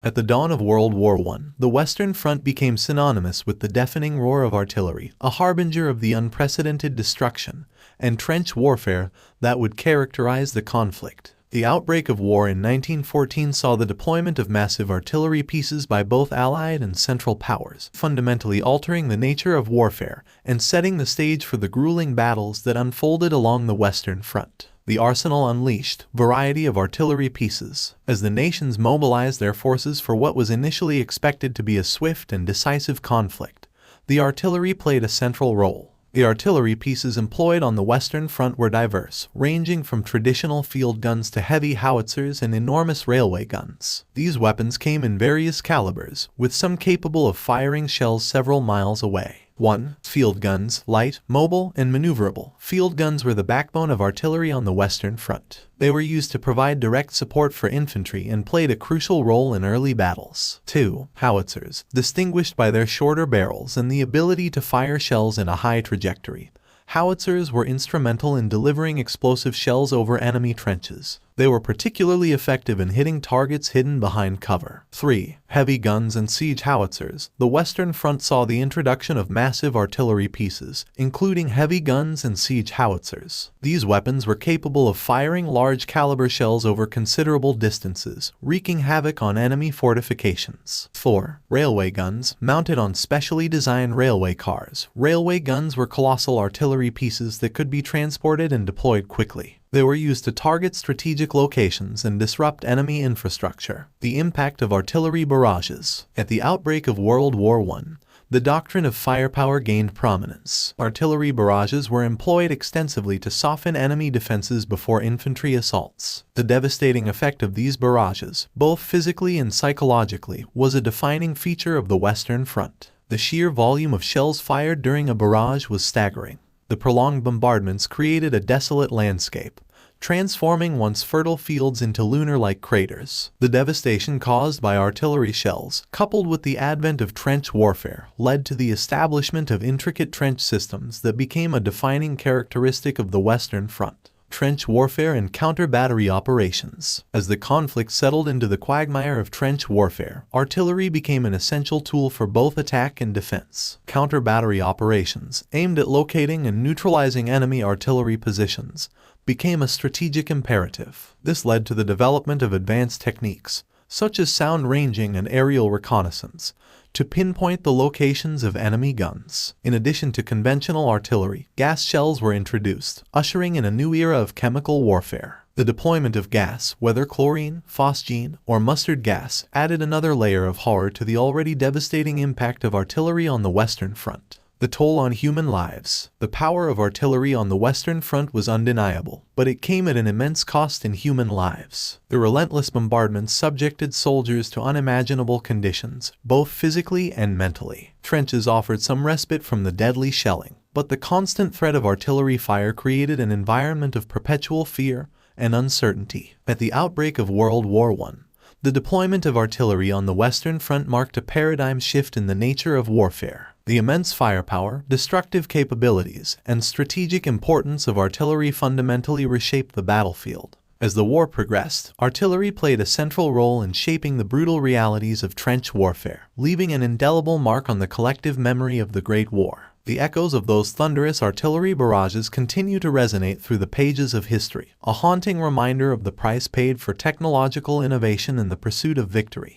At the dawn of World War I, the Western Front became synonymous with the deafening roar of artillery, a harbinger of the unprecedented destruction and trench warfare that would characterize the conflict. The outbreak of war in 1914 saw the deployment of massive artillery pieces by both Allied and Central powers, fundamentally altering the nature of warfare and setting the stage for the grueling battles that unfolded along the Western Front. The arsenal unleashed a variety of artillery pieces as the nations mobilized their forces for what was initially expected to be a swift and decisive conflict. The artillery played a central role. The artillery pieces employed on the Western Front were diverse, ranging from traditional field guns to heavy howitzers and enormous railway guns. These weapons came in various calibers, with some capable of firing shells several miles away. 1. Field guns, light, mobile, and maneuverable. Field guns were the backbone of artillery on the Western Front. They were used to provide direct support for infantry and played a crucial role in early battles. 2. Howitzers, distinguished by their shorter barrels and the ability to fire shells in a high trajectory. Howitzers were instrumental in delivering explosive shells over enemy trenches. They were particularly effective in hitting targets hidden behind cover. 3. Heavy guns and siege howitzers. The Western Front saw the introduction of massive artillery pieces, including heavy guns and siege howitzers. These weapons were capable of firing large caliber shells over considerable distances, wreaking havoc on enemy fortifications. 4. Railway guns, mounted on specially designed railway cars. Railway guns were colossal artillery pieces that could be transported and deployed quickly. They were used to target strategic locations and disrupt enemy infrastructure. The impact of artillery barrages. At the outbreak of World War I, the doctrine of firepower gained prominence. Artillery barrages were employed extensively to soften enemy defenses before infantry assaults. The devastating effect of these barrages, both physically and psychologically, was a defining feature of the Western Front. The sheer volume of shells fired during a barrage was staggering. The prolonged bombardments created a desolate landscape, transforming once fertile fields into lunar-like craters. The devastation caused by artillery shells, coupled with the advent of trench warfare, led to the establishment of intricate trench systems that became a defining characteristic of the Western Front. Trench warfare and counter-battery operations. As the conflict settled into the quagmire of trench warfare, artillery became an essential tool for both attack and defense. Counter-battery operations, aimed at locating and neutralizing enemy artillery positions, became a strategic imperative. This led to the development of advanced techniques, such as sound ranging and aerial reconnaissance, to pinpoint the locations of enemy guns. In addition to conventional artillery, gas shells were introduced, ushering in a new era of chemical warfare. The deployment of gas, whether chlorine, phosgene, or mustard gas, added another layer of horror to the already devastating impact of artillery on the Western Front. The toll on human lives. The power of artillery on the Western Front was undeniable, but it came at an immense cost in human lives. The relentless bombardments subjected soldiers to unimaginable conditions, both physically and mentally. Trenches offered some respite from the deadly shelling, but the constant threat of artillery fire created an environment of perpetual fear and uncertainty. At the outbreak of World War I, the deployment of artillery on the Western Front marked a paradigm shift in the nature of warfare. The immense firepower, destructive capabilities, and strategic importance of artillery fundamentally reshaped the battlefield. As the war progressed, artillery played a central role in shaping the brutal realities of trench warfare, leaving an indelible mark on the collective memory of the Great War. The echoes of those thunderous artillery barrages continue to resonate through the pages of history, a haunting reminder of the price paid for technological innovation and the pursuit of victory.